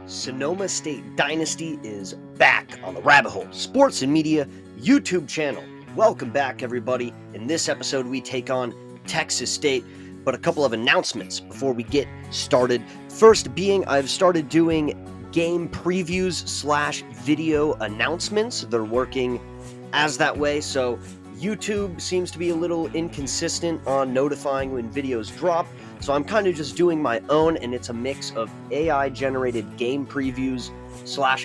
Sonoma State Dynasty is back on the Rabbit Hole Sports and Media YouTube channel. Welcome back, everybody. In this episode, we take on Texas State, but a couple of announcements before we get started. First being, I've started doing game previews / video announcements. They're working as that way, so YouTube seems to be a little inconsistent on notifying when videos drop. So I'm kind of just doing my own, and it's a mix of AI-generated game previews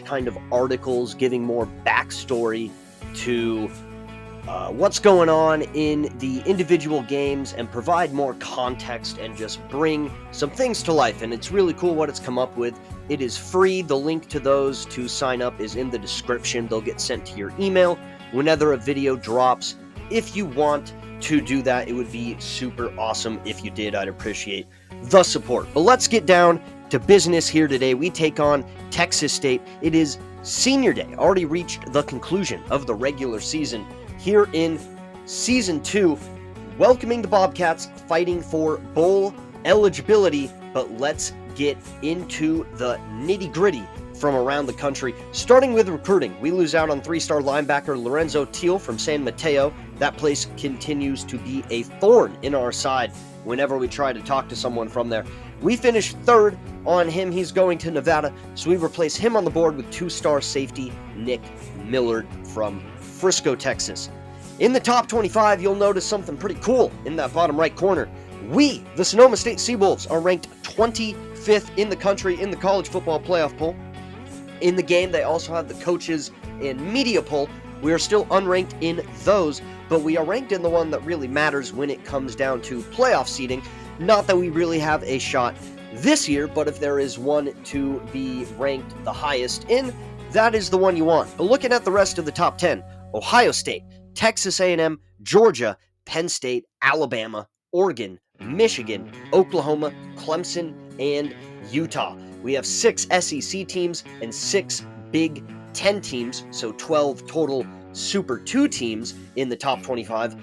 / kind of articles giving more backstory to what's going on in the individual games and provide more context and just bring some things to life. And it's really cool what it's come up with. It is free. The link to those to sign up is in the description. They'll get sent to your email whenever a video drops. If you want to do that, it would be super awesome if you did. I'd appreciate the support. But let's get down to business here today. We take on Texas State. It is senior day. Already reached the conclusion of the regular season here in season 2, welcoming the Bobcats, fighting for bowl eligibility. But let's get into the nitty-gritty from around the country, starting with recruiting. We lose out on 3-star linebacker Lorenzo Teal from San Mateo. That place continues to be a thorn in our side whenever we try to talk to someone from there. We finished 3rd on him. He's going to Nevada, so we replace him on the board with 2-star safety Nick Millard from Frisco, Texas. In the top 25, you'll notice something pretty cool in that bottom right corner. We, the Sonoma State Seawolves, are ranked 25th in the country in the college football playoff poll. In the game, they also have the coaches and media poll. We are still unranked in those, but we are ranked in the one that really matters when it comes down to playoff seeding. Not that we really have a shot this year, but if there is one to be ranked the highest in, that is the one you want. But looking at the rest of the top 10, Ohio State, Texas A&M, Georgia, Penn State, Alabama, Oregon, Michigan, Oklahoma, Clemson, and Utah. We have 6 SEC teams and 6 Big Ten teams, so 12 total Super 2 teams in the top 25.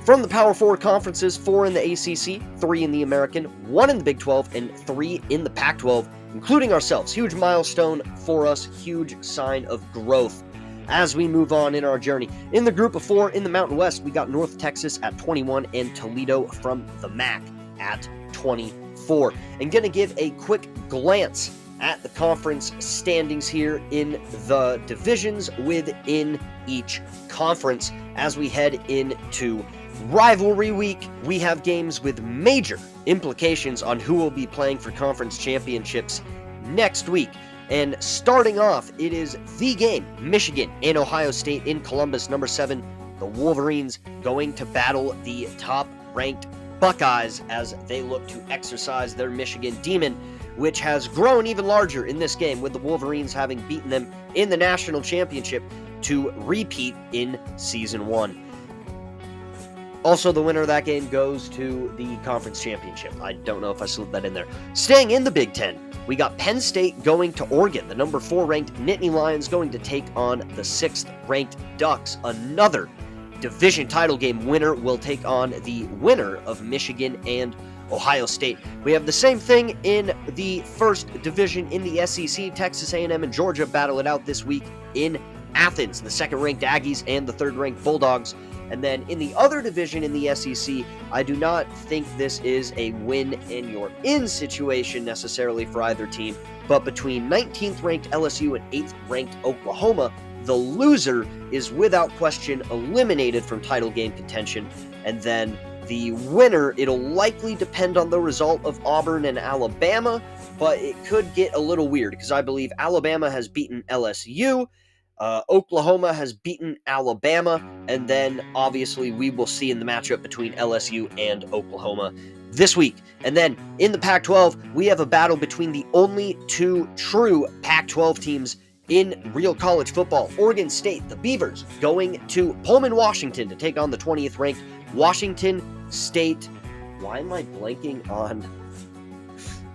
From the Power 4 conferences, 4 in the ACC, 3 in the American, 1 in the Big 12, and 3 in the Pac-12, including ourselves. Huge milestone for us, huge sign of growth as we move on in our journey. In the group of 4 in the Mountain West, we got North Texas at 21 and Toledo from the MAC at 24. And going to give a quick glance at the conference standings here in the divisions within each conference as we head into rivalry week. We have games with major implications on who will be playing for conference championships next week. And starting off, it is the game, Michigan and Ohio State in Columbus, number 7. The Wolverines going to battle the top-ranked Buckeyes as they look to exercise their Michigan demon, which has grown even larger in this game, with the Wolverines having beaten them in the national championship to repeat in season 1. Also, the winner of that game goes to the conference championship. I don't know if I slipped that in there. Staying in the Big Ten, we got Penn State going to Oregon. The number 4 ranked Nittany Lions going to take on the 6th ranked Ducks. Another division title game winner will take on the winner of Michigan and Ohio State. We have the same thing in the first division in the SEC. Texas A&M and Georgia battle it out this week in Athens. The 2nd-ranked Aggies and the 3rd-ranked Bulldogs. And then in the other division in the SEC, I do not think this is a win-and-you're-in situation necessarily for either team, but between 19th-ranked LSU and 8th-ranked Oklahoma, the loser is without question eliminated from title game contention. And then the winner, it'll likely depend on the result of Auburn and Alabama, but it could get a little weird because I believe Alabama has beaten LSU, Oklahoma has beaten Alabama, and then obviously we will see in the matchup between LSU and Oklahoma this week. And then in the Pac-12, we have a battle between the only 2 true Pac-12 teams in real college football. Oregon State, the Beavers, going to Pullman, Washington to take on the 20th ranked Washington State. Why am I blanking on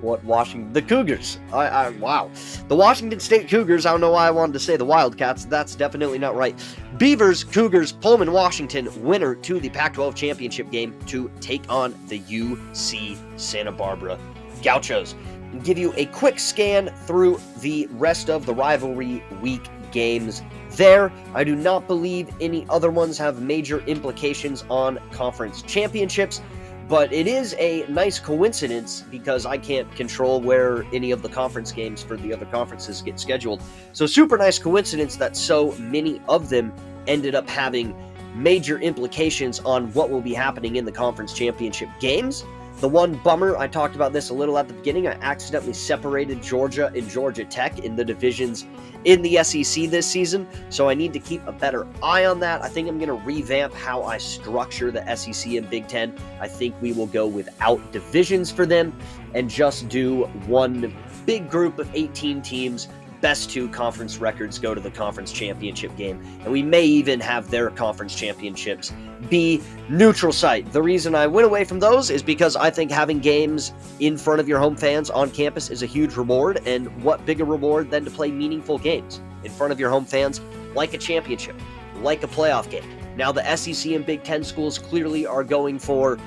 the Cougars? Wow. The Washington State Cougars. I don't know why I wanted to say the Wildcats. That's definitely not right. Beavers, Cougars, Pullman, Washington, winner to the Pac-12 championship game to take on the UC Santa Barbara Gauchos. and give you a quick scan through the rest of the rivalry week games there. I do not believe any other ones have major implications on conference championships, but it is a nice coincidence because I can't control where any of the conference games for the other conferences get scheduled. So super nice coincidence that so many of them ended up having major implications on what will be happening in the conference championship games. The one bummer, I talked about this a little at the beginning, I accidentally separated Georgia and Georgia Tech in the divisions in the SEC this season, so I need to keep a better eye on that. I think I'm going to revamp how I structure the SEC and Big Ten. I think we will go without divisions for them and just do one big group of 18 teams. Best two conference records go to the conference championship game, and we may even have their conference championships be neutral site. The reason I went away from those is because I think having games in front of your home fans on campus is a huge reward, and what bigger reward than to play meaningful games in front of your home fans, like a championship, like a playoff game. Now the SEC and Big Ten schools clearly are going for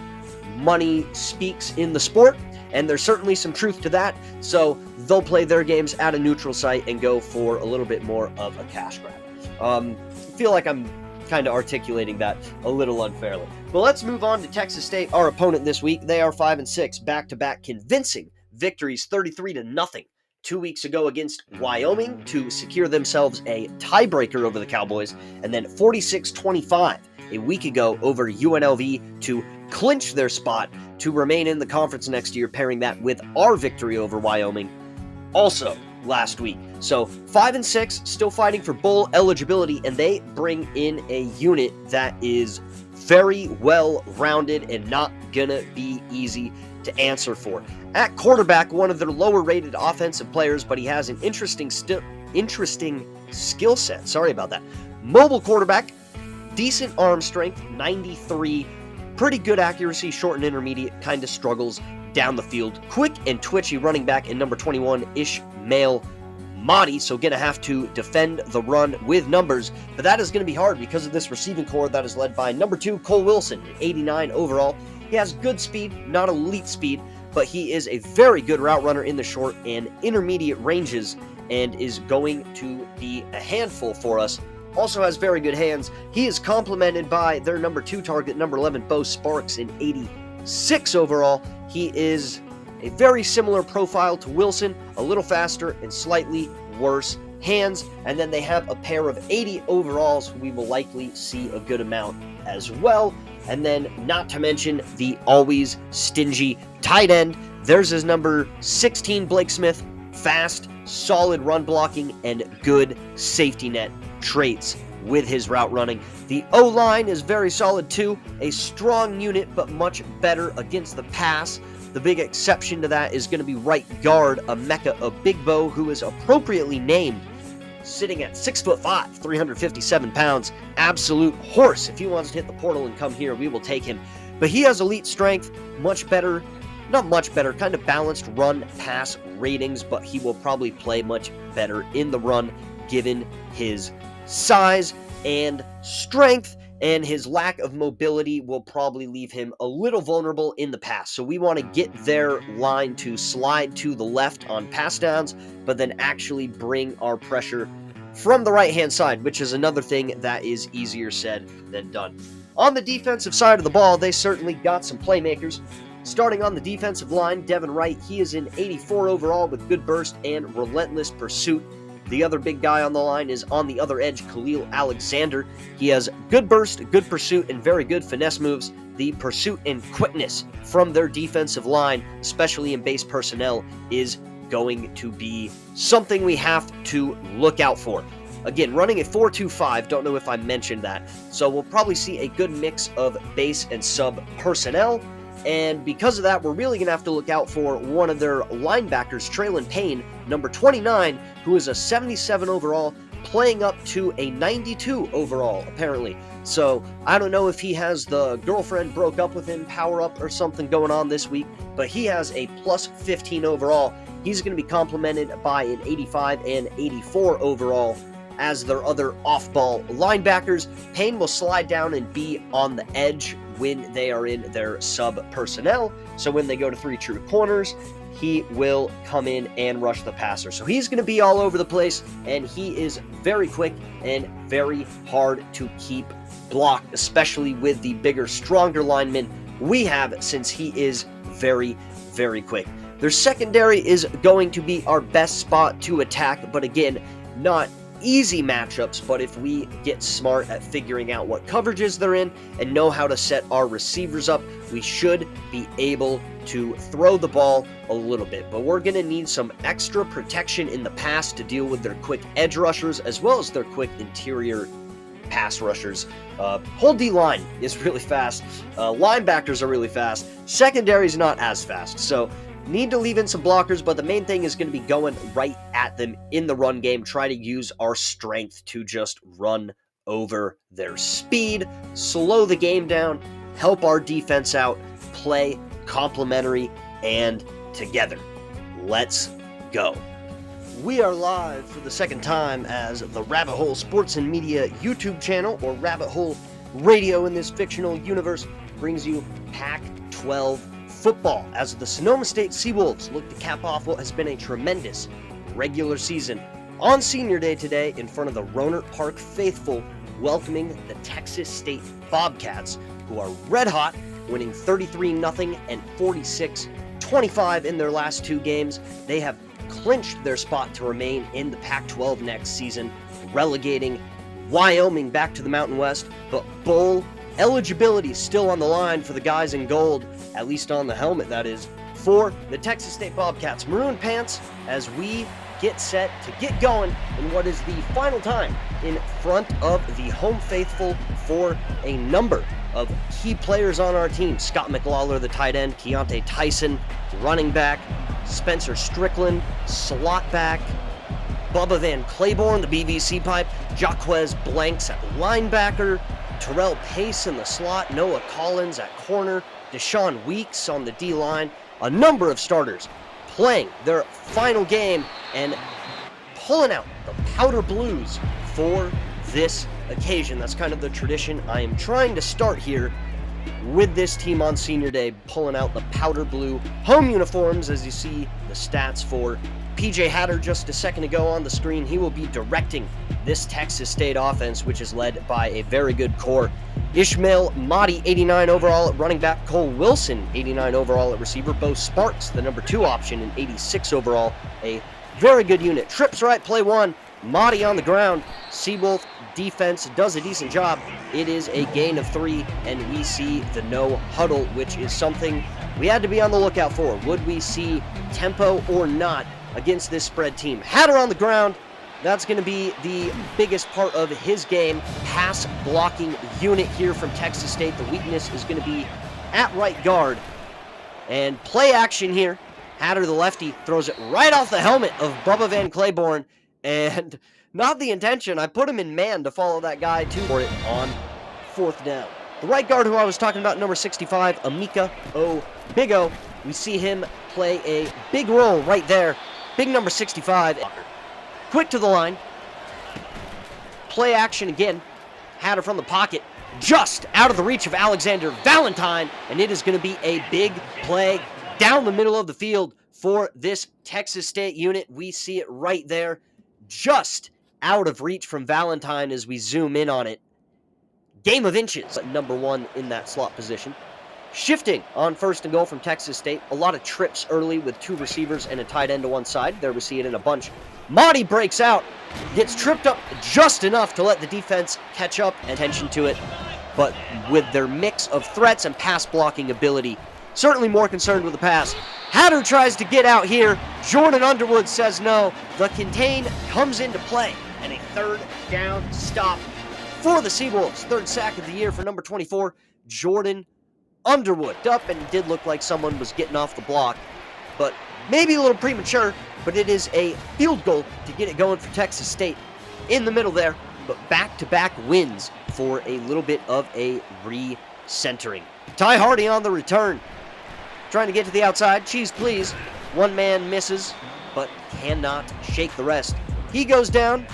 money speaks in the sport, and there's certainly some truth to that, so they'll play their games at a neutral site and go for a little bit more of a cash grab. I feel like I'm kind of articulating that a little unfairly. But let's move on to Texas State, our opponent this week. They are 5-6, back-to-back convincing victories, 33-0 2 weeks ago against Wyoming to secure themselves a tiebreaker over the Cowboys, and then 46-25 a week ago over UNLV to clinch their spot to remain in the conference next year, pairing that with our victory over Wyoming also last week. So 5-6, still fighting for bowl eligibility, and they bring in a unit that is very well rounded and not gonna be easy to answer for. At quarterback, one of their lower rated offensive players, but he has an interesting skill set. Sorry about that. Mobile quarterback, decent arm strength, 93, pretty good accuracy, short and intermediate, kind of struggles down the field. Quick and twitchy running back in number 21, Ishmael Mahdi, so going to have to defend the run with numbers, but that is going to be hard because of this receiving core that is led by number 2, Cole Wilson, 89 overall. He has good speed, not elite speed, but he is a very good route runner in the short and intermediate ranges and is going to be a handful for us. Also has very good hands. He is complemented by their number 2 target, number 11, Bo Sparks, in 86 overall. He is a very similar profile to Wilson, a little faster and slightly worse hands. And then they have a pair of 80 overalls who we will likely see a good amount as well. And then not to mention the always stingy tight end. Theirs is number 16, Blake Smith, fast, solid run blocking, and good safety net traits with his route running. The O-line is very solid too, a strong unit, but much better against the pass. The big exception to that is going to be right guard Emeka Obigbo, who is appropriately named, sitting at 6'5", 357 pounds. Absolute horse. If he wants to hit the portal and come here, we will take him. But he has elite strength, much better, not much better, kind of balanced run-pass ratings, but he will probably play much better in the run given his size and strength, and his lack of mobility will probably leave him a little vulnerable in the pass. So we want to get their line to slide to the left on pass downs, but then actually bring our pressure from the right-hand side, which is another thing that is easier said than done. On the defensive side of the ball, they certainly got some playmakers. Starting on the defensive line, Devin Wright, he is in 84 overall with good burst and relentless pursuit. The other big guy on the line is on the other edge, Khalil Alexander. He has good burst, good pursuit, and very good finesse moves. The pursuit and quickness from their defensive line, especially in base personnel, is going to be something we have to look out for. Again, running a 4-2-5, don't know if I mentioned that, so we'll probably see a good mix of base and sub personnel. And because of that, we're really going to have to look out for one of their linebackers, Traylon Payne, number 29, who is a 77 overall, playing up to a 92 overall, apparently. So I don't know if he has the girlfriend broke up with him power up or something going on this week, but he has a plus 15 overall. He's going to be complemented by an 85 and 84 overall as their other off-ball linebackers. Payne will slide down and be on the edge when they are in their sub personnel. So when they go to 3 true corners, he will come in and rush the passer. So he's going to be all over the place, and he is very quick and very hard to keep blocked, especially with the bigger, stronger linemen we have, since he is very, very quick. Their secondary is going to be our best spot to attack, but again, not easy matchups, but if we get smart at figuring out what coverages they're in and know how to set our receivers up, we should be able to throw the ball a little bit. But we're going to need some extra protection in the pass to deal with their quick edge rushers as well as their quick interior pass rushers. Whole D-line is really fast. Linebackers are really fast. Secondary is not as fast. So need to leave in some blockers, but the main thing is going to be going right at them in the run game. Try to use our strength to just run over their speed, slow the game down, help our defense out, play complementary and together. Let's go. We are live for the second time as the Rabbit Hole Sports and Media YouTube channel, or Rabbit Hole Radio in this fictional universe, brings you Pac-12 football as the Sonoma State Seawolves look to cap off what has been a tremendous regular season on Senior Day today in front of the Rohnert Park faithful, welcoming the Texas State Bobcats, who are red hot, winning 33-0 and 46-25 in their last two games. They have clinched their spot to remain in the Pac-12 next season, relegating Wyoming back to the Mountain West, but bowl eligibility is still on the line for the guys in gold, at least on the helmet, that is, for the Texas State Bobcats. Maroon pants as we get set to get going in what is the final time in front of the home faithful for a number of key players on our team. Scott McLawler, the tight end, Keontae Tyson, running back, Spencer Strickland, slot back, Bubba Van Claiborne, the BVC pipe, Jaquez Blanks at linebacker, Terrell Pace in the slot, Noah Collins at corner, Deshaun Weeks on the D-line, a number of starters playing their final game and pulling out the powder blues for this occasion. That's kind of the tradition I am trying to start here with this team on Senior Day, pulling out the powder blue home uniforms. As you see the stats for PJ Hatter just a second ago on the screen, he will be directing this Texas State offense, which is led by a very good core. Ishmael Mahdi, 89 overall at running back. Cole Wilson, 89 overall at receiver. Bo Sparks, the number 2 option, and 86 overall. A very good unit. Trips right, play one. Mahdi on the ground. Seawolf defense does a decent job. It is a gain of 3, and we see the no huddle, which is something we had to be on the lookout for. Would we see tempo or not against this spread team? Hatter on the ground. That's going to be the biggest part of his game. Pass blocking unit here from Texas State. The weakness is going to be at right guard. And play action here. Hatter, the lefty, throws it right off the helmet of Bubba Van Claiborne. And not the intention. I put him in man to follow that guy to for it on 4th down. The right guard who I was talking about, number 65, Amika Big O. We see him play a big role right there. Big number 65. Quick to the line. Play action again. Hatter from the pocket. Just out of the reach of Alexander Valentine. And it is going to be a big play down the middle of the field for this Texas State unit. We see it right there. Just out of reach from Valentine as we zoom in on it. Game of inches. Number 1 in that slot position. Shifting on 1st and goal from Texas State. A lot of trips early with 2 receivers and a tight end to one side. There we see it in a bunch. Mahdi breaks out, gets tripped up just enough to let the defense catch up and attention to it. But with their mix of threats and pass blocking ability, certainly more concerned with the pass. Hatter tries to get out here. Jordan Underwood says no. The contain comes into play. And a 3rd down stop for the Seawolves. 3rd sack of the year for number 24, Jordan Underwood. Up, and it did look like someone was getting off the block, but maybe a little premature, but it is a field goal to get it going for Texas State in the middle there, but back-to-back wins for a little bit of a re-centering. Ty Hardy on the return, trying to get to the outside. Cheese, please. One man misses, but cannot shake the rest. He goes down.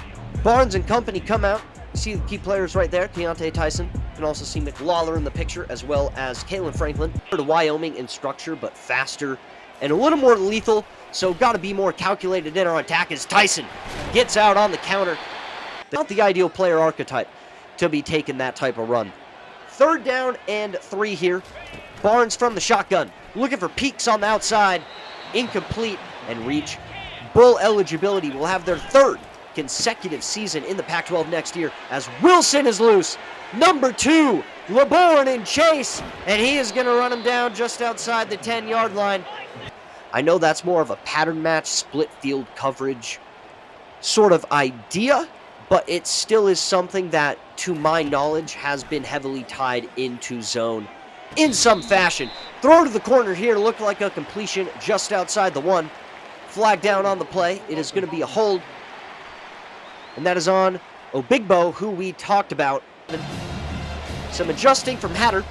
Barnes and company come out. You see the key players right there, Keontae Tyson. You can also see McLawler in the picture, as well as Kalen Franklin. To Wyoming in structure, but faster and a little more lethal, so got to be more calculated in our attack as Tyson gets out on the counter. Not the ideal player archetype to be taking that type of run. 3rd down and 3 here. Barnes from the shotgun, looking for peaks on the outside. Incomplete and reach. Bowl eligibility will have their 3rd consecutive season in the Pac-12 next year as Wilson is loose. Number 2, LeBourne in chase, and he is going to run him down just outside the 10-yard line. I know that's more of a pattern match, split field coverage sort of idea, but it still is something that, to my knowledge, has been heavily tied into zone in some fashion. Throw to the corner here, looked like a completion just outside the 1. Flag down on the play. It is going to be a hold, and that is on Obigbo, who we talked about. Some adjusting from Hatter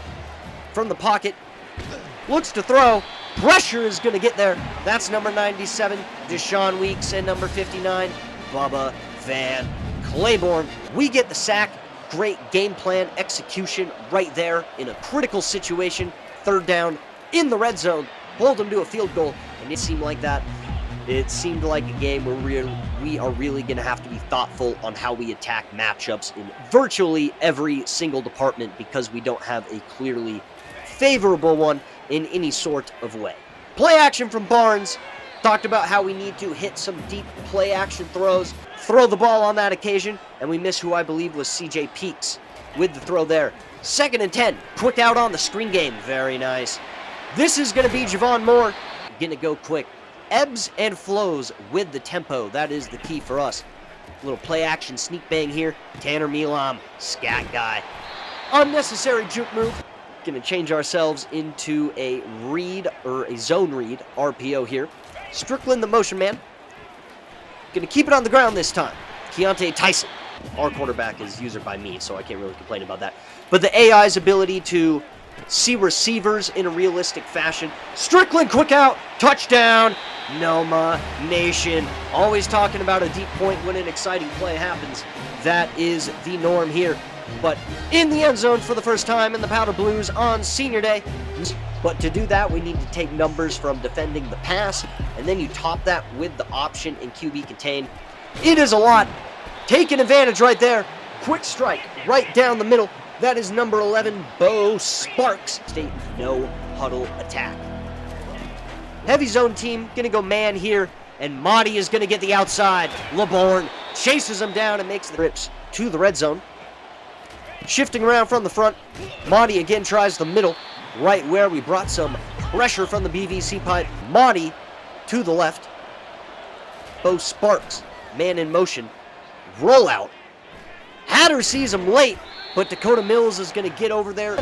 from the pocket. Looks to throw. Pressure is going to get there. That's number 97, Deshaun Weeks, and number 59, Bubba Van Claiborne. We get the sack. Great game plan execution right there in a critical situation. 3rd down in the red zone. Hold them to a field goal, and it seemed like that. It seemed like a game where we are really going to have to be thoughtful on how we attack matchups in virtually every single department because we don't have a clearly favorable one in any sort of way. Play action from Barnes. Talked about how we need to hit some deep play action throws. Throw the ball on that occasion, and we miss who I believe was CJ Peaks with the throw there. 2nd and 10. Quick out on the screen game. Very nice. This is going to be Javon Moore. Going to go quick. Ebbs and flows with the tempo. That is the key for us. Little play action sneak bang here. Tanner Milam, scat guy. Unnecessary juke move. Going to change ourselves into a read or a zone read RPO here. Strickland, the motion man. Going to keep it on the ground this time. Keontae Tyson. Our quarterback is user by me, so I can't really complain about that. But the AI's ability to see receivers in a realistic fashion. Strickland, quick out. Touchdown. Noma Nation. Always talking about a deep point when an exciting play happens. That is the norm here. But in the end zone for the first time in the Powder Blues on Senior Day. But to do that, we need to take numbers from defending the pass, and then you top that with the option in QB contain. It is a lot. Taking advantage right there. Quick strike right down the middle. That is number 11, Bo Sparks. State no huddle attack. Heavy zone team going to go man here, and Mahdi is going to get the outside. LeBourne chases him down and makes the trips to the red zone. Shifting around from the front, Mahdi again tries the middle, right where we brought some pressure from the BVC pipe. Mahdi to the left. Bo Sparks, man in motion. Rollout. Hatter sees him late, but Dakota Mills is going to get over there.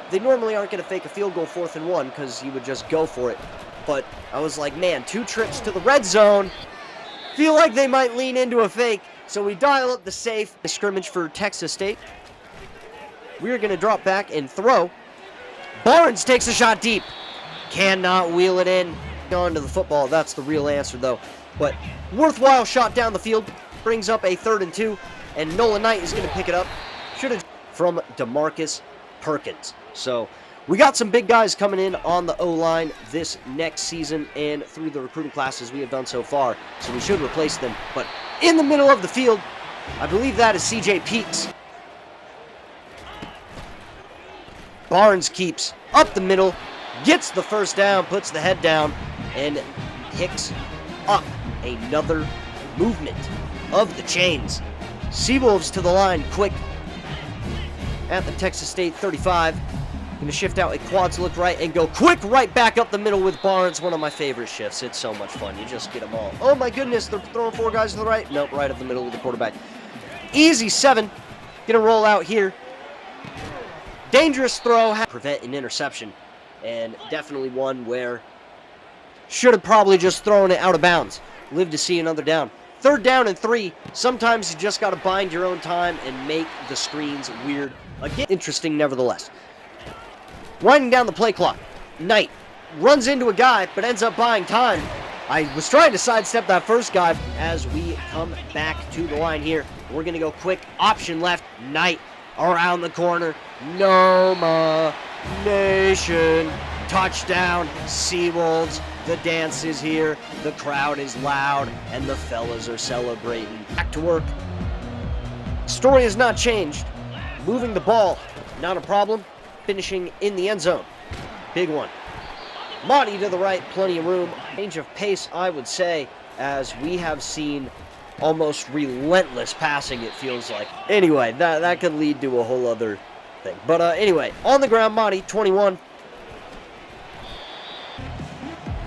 They normally aren't going to fake a field goal 4th and 1 because you would just go for it. But I was like, man, 2 trips to the red zone. Feel like they might lean into a fake, so we dial up the safe. The scrimmage for Texas State. We're going to drop back and throw. Barnes takes a shot deep. Cannot wheel it in. On to the football. That's the real answer, though. But worthwhile shot down the field. Brings up a 3rd and 2. And Nolan Knight is going to pick it up. Should have from DeMarcus Perkins. So we got some big guys coming in on the O-line this next season and through the recruiting classes we have done so far. So we should replace them. But in the middle of the field, I believe that is CJ Peaks. Barnes keeps up the middle, gets the first down, puts the head down, and picks up another movement of the chains. Seawolves to the line quick at the Texas State 35. Going to shift out a quads look right and go quick right back up the middle with Barnes. One of my favorite shifts. It's so much fun. You just get them all. Oh my goodness, they're throwing 4 guys to the right. Nope, right up the middle with the quarterback. Easy 7. Going to roll out here. Dangerous throw. Prevent an interception. And definitely one where should have probably just thrown it out of bounds. Live to see another down. 3rd down and 3. Sometimes you just got to bind your own time and make the screens weird. Again, interesting nevertheless. Winding down the play clock. Knight runs into a guy, but ends up buying time. I was trying to sidestep that first guy as we come back to the line here. We're going to go quick. Option left. Knight around the corner. Noma Nation. Touchdown. Seawolves. The dance is here, the crowd is loud, and the fellas are celebrating. Back to work. Story has not changed. Moving the ball, not a problem. Finishing in the end zone. Big one. Monty to the right, plenty of room. Change of pace, I would say, as we have seen almost relentless passing, it feels like. Anyway, that could lead to a whole other thing. But anyway, on the ground, Monty, 21.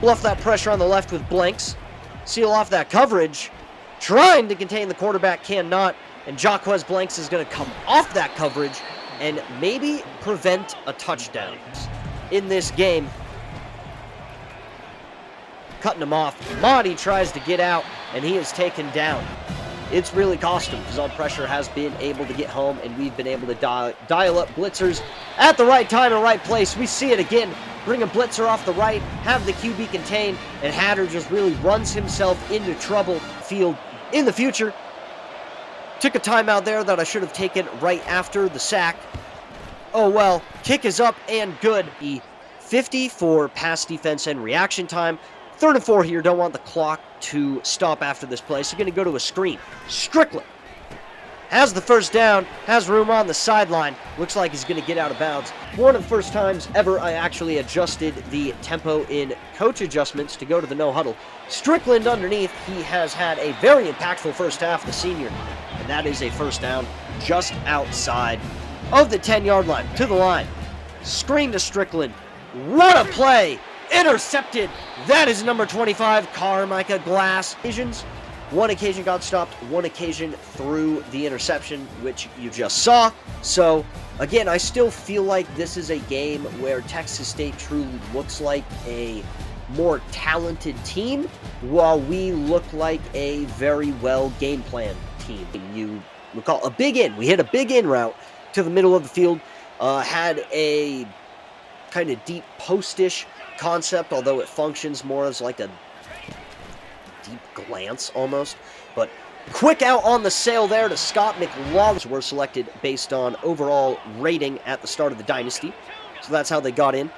Bluff that pressure on the left with blanks. Seal off that coverage. Trying to contain the quarterback, cannot. And Jaquez Blanks is going to come off that coverage and maybe prevent a touchdown in this game. Cutting him off. Monty tries to get out, and he is taken down. It's really cost him because all pressure has been able to get home, and we've been able to dial up blitzers at the right time and right place. We see it again. Bring a blitzer off the right, have the QB contained, and Hatter just really runs himself into trouble field in the future. Took a timeout there that I should have taken right after the sack. Oh well, kick is up and good. 50 for pass defense and reaction time. 3rd and 4 here, don't want the clock to stop after this play, so going to go to a screen. Strickland has the first down, has room on the sideline. Looks like he's going to get out of bounds. One of the first times ever I actually adjusted the tempo in coach adjustments to go to the no huddle. Strickland underneath, he has had a very impactful first half, the senior. And that is a first down just outside of the 10-yard line. To the line. Screen to Strickland. What a play! Intercepted. That is number 25, Carmichael Glass. One occasion got stopped, one occasion through the interception, which you just saw. So, again, I still feel like this is a game where Texas State truly looks like a more talented team, while we look like a very well game planned team. You recall a big in. We hit a big in route to the middle of the field. Had a kind of deep post-ish concept, although it functions more as like a deep glance almost. But quick out on the sail there to Scott McLaughlin. Were selected based on overall rating at the start of the Dynasty. So that's how they got in.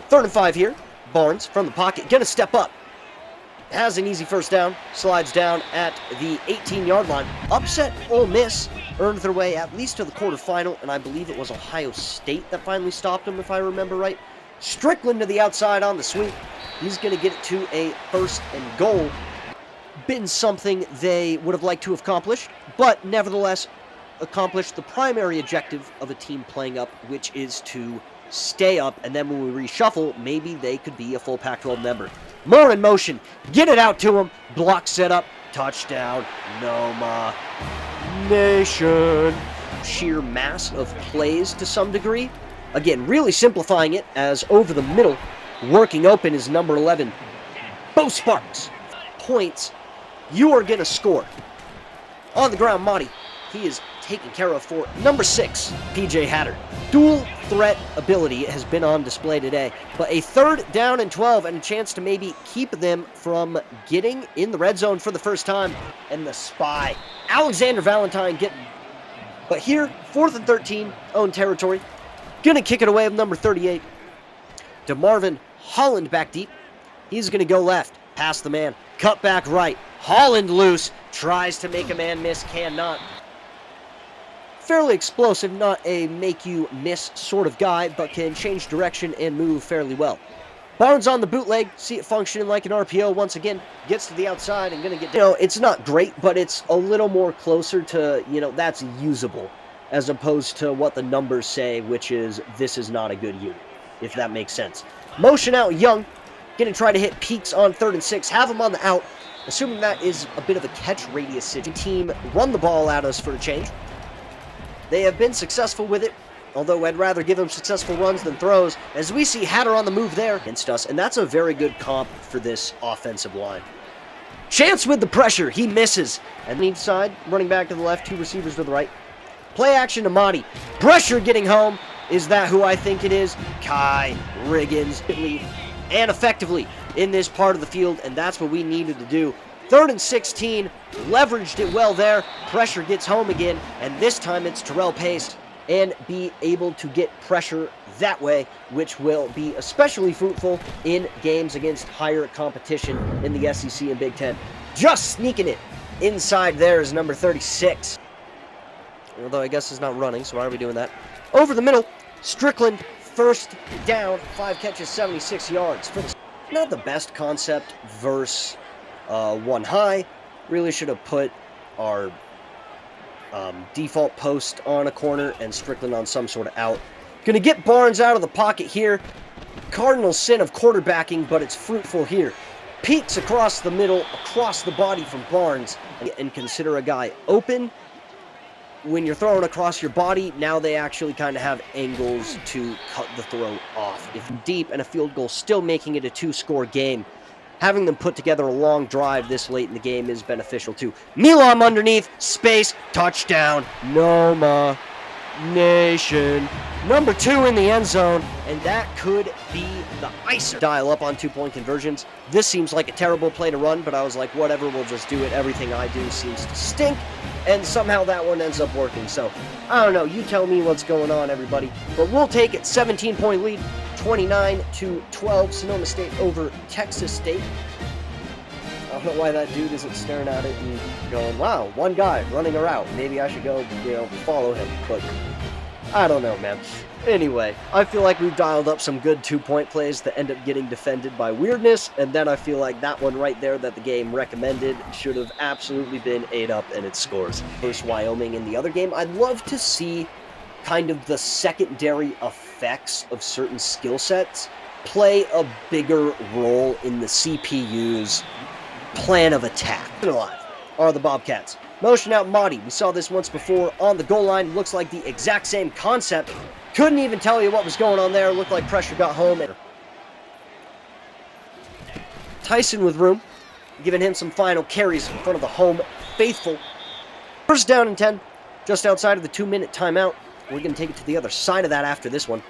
3rd and 5 here. Barnes from the pocket, gonna step up. Has an easy first down, slides down at the 18-yard line. Upset Ole Miss, earned their way at least to the quarterfinal, and I believe it was Ohio State that finally stopped them, if I remember right. Strickland to the outside on the sweep. He's going to get it to a 1st and goal. Been something they would have liked to have accomplished, but nevertheless accomplished the primary objective of a team playing up, which is to stay up, and then when we reshuffle, maybe they could be a full Pac-12 member. More in motion. Get it out to him. Block set up. Touchdown. Noma Nation. Sheer mass of plays to some degree. Again, really simplifying it, as over the middle, working open is number 11, Bo Sparks. Points. You are going to score. On the ground, Monty. He is taken care of for number 6, PJ Hatter. Dual threat ability has been on display today, but a 3rd down and 12 and a chance to maybe keep them from getting in the red zone for the first time. And the spy, Alexander Valentine, but here, 4th and 13, own territory. Gonna kick it away with number 38. DeMarvin Holland back deep. He's gonna go left, past the man, cut back right. Holland loose, tries to make a man miss, cannot. Fairly explosive, not a make-you-miss sort of guy, but can change direction and move fairly well. Barnes on the bootleg, see it functioning like an RPO once again, gets to the outside and gonna get, it's not great, but it's a little more closer to, that's usable, as opposed to what the numbers say, which is, this is not a good unit, if that makes sense. Motion out Young, gonna try to hit Peaks on 3rd and 6, have him on the out, assuming that is a bit of a catch radius situation. Team run the ball at us for a change. They have been successful with it, although I'd rather give them successful runs than throws, as we see Hatter on the move there against us, and that's a very good comp for this offensive line. Chance with the pressure, he misses. And the side, running back to the left, 2 receivers to the right. Play action to Monty. Pressure getting home. Is that who I think it is? Kai Riggins. And effectively in this part of the field, and that's what we needed to do. 3rd and 16, leveraged it well there. Pressure gets home again, and this time it's Terrell Pace. and be able to get pressure that way, which will be especially fruitful in games against higher competition in the SEC and Big Ten. Just sneaking it inside there is number 36. Although I guess it's not running, so why are we doing that? Over the middle, Strickland, first down, 5 catches, 76 yards. Not the best concept versus one high. Really should have put our default post on a corner and Strickland on some sort of out. Gonna get Barnes out of the pocket here. Cardinal sin of quarterbacking, but it's fruitful here. Peeks across the middle, across the body from Barnes, and consider a guy open. When you're throwing across your body, now they actually kind of have angles to cut the throw off. If deep and a field goal, still making it a 2-score game. Having them put together a long drive this late in the game is beneficial too. Milam underneath, space, touchdown, Noma Nation. Number 2 in the end zone, and that could be the icer. Dial up on 2-point conversions. This seems like a terrible play to run, but I was like, whatever, we'll just do it. Everything I do seems to stink, and somehow that one ends up working. So, I don't know, you tell me what's going on, everybody. But we'll take it, 17-point lead, 29-12, Sonoma State over Texas State. I don't know why that dude isn't staring at it and going, wow, one guy running a route. Maybe I should go, follow him. But I don't know, man. Anyway, I feel like we've dialed up some good 2-point plays that end up getting defended by weirdness, and then I feel like that one right there that the game recommended should have absolutely been ate up in its scores. Versus Wyoming in the other game, I'd love to see kind of the secondary effects of certain skill sets play a bigger role in the CPU's plan of attack. Alive are the Bobcats. Motion out Mahdi. We saw this once before on the goal line. Looks like the exact same concept. Couldn't even tell you what was going on there. Looked like pressure got home. Tyson with room, giving him some final carries in front of the home faithful. First down and 10, just outside of the 2-minute timeout. We're going to take it to the other side of that after this one.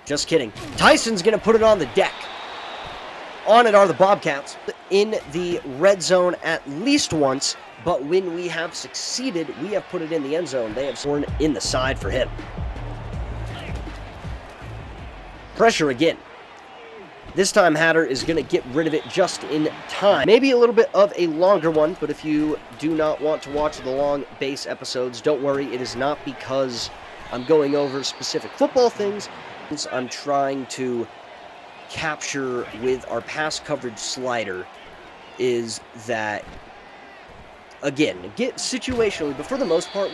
Just kidding. Tyson's going to put it on the deck. On it are the Bobcats in the red zone at least once, but when we have succeeded, we have put it in the end zone. They have sworn in the side for him. Pressure again. This time Hatter is going to get rid of it just in time. Maybe a little bit of a longer one, but if you do not want to watch the long base episodes, don't worry. It is not because I'm going over specific football things. I'm trying to capture with our pass coverage slider is that, again, get situationally, but for the most part,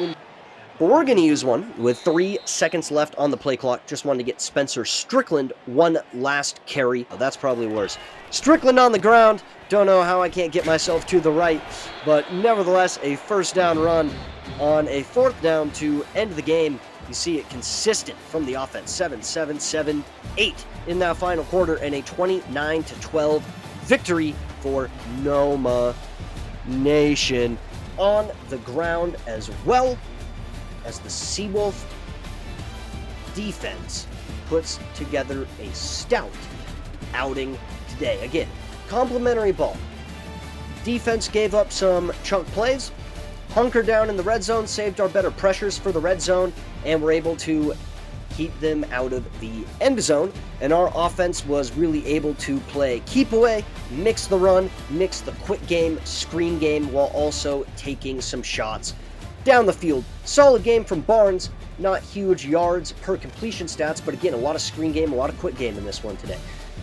but we're going to use one with 3 seconds left on the play clock. Just wanted to get Spencer Strickland one last carry. Oh, that's probably worse. Strickland on the ground. Don't know how I can't get myself to the right, but nevertheless, a first down run on a 4th down to end the game. You see it consistent from the offense. 7-7-7-8 in that final quarter, and a 29-12 victory for Noma Nation. On the ground as well as the Seawolf defense puts together a stout outing today. Again, complimentary ball. Defense gave up some chunk plays, hunkered down in the red zone, saved our better pressures for the red zone, and were able to keep them out of the end zone. And our offense was really able to play keep away, mix the run, mix the quick game, screen game, while also taking some shots down the field. Solid game from Barnes. Not huge yards per completion stats, but again, a lot of screen game, a lot of quick game in this one today.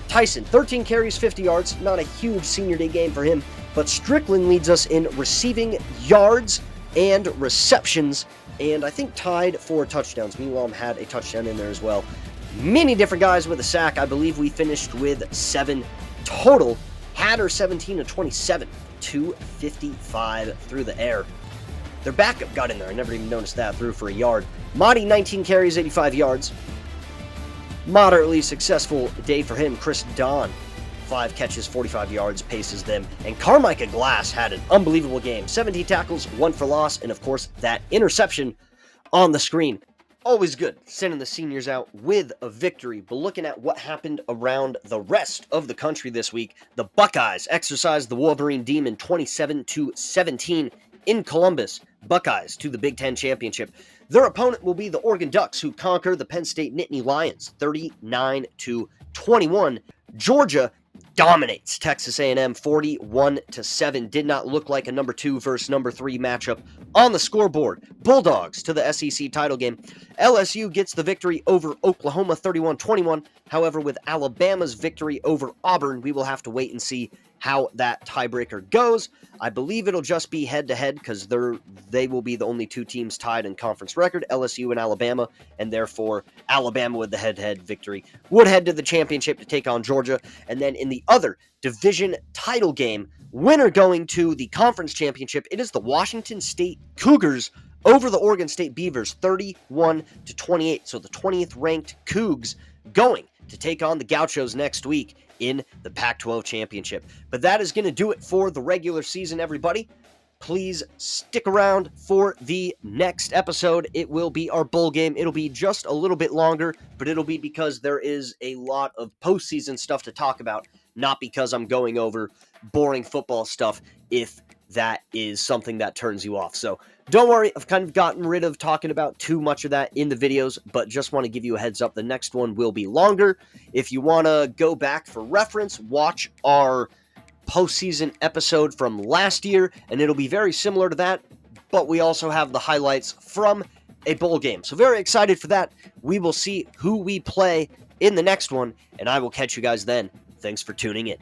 Tyson, 13 carries, 50 yards. Not a huge senior day game for him, but Strickland leads us in receiving yards and receptions, and I think tied for touchdowns. Meanwhile, had a touchdown in there as well. Many different guys with a sack. I believe we finished with 7 total. Hatter 17-27, 255 through the air. Their backup got in there. I never even noticed that. Threw for a yard. Mahdi, 19 carries, 85 yards. Moderately successful day for him. Chris Don, 5 catches, 45 yards, paces them. And Carmicah Glass had an unbelievable game. 17 tackles, 1 for loss, and of course, that interception on the screen. Always good sending the seniors out with a victory. But looking at what happened around the rest of the country this week, the Buckeyes exercised the Wolverine Demon 27-17 in Columbus. Buckeyes to the Big Ten Championship. Their opponent will be the Oregon Ducks, who conquer the Penn State Nittany Lions 39-21. Georgia dominates Texas A&M 41-7. Did not look like a number 2 versus number 3 matchup on the scoreboard. Bulldogs to the SEC title game. LSU gets the victory over Oklahoma 31-21. However, with Alabama's victory over Auburn, we will have to wait and see how that tiebreaker goes. I believe it'll just be head-to-head because they will be the only 2 teams tied in conference record, LSU and Alabama, and therefore Alabama with the head-to-head victory would head to the championship to take on Georgia. And then in the other division title game, winner going to the conference championship, it is the Washington State Cougars over the Oregon State Beavers 31-28. So the 20th ranked Cougs going to take on the Gauchos next week in the Pac-12 championship. But that is going to do it for the regular season, everybody. Please stick around for the next episode. It will be our bowl game. It'll be just a little bit longer, but it'll be because there is a lot of postseason stuff to talk about, not because I'm going over boring football stuff if that is something that turns you off. So don't worry, I've kind of gotten rid of talking about too much of that in the videos, but just want to give you a heads up. The next one will be longer. If you want to go back for reference, watch our postseason episode from last year, and it'll be very similar to that, but we also have the highlights from a bowl game. So very excited for that. We will see who we play in the next one, and I will catch you guys then. Thanks for tuning in.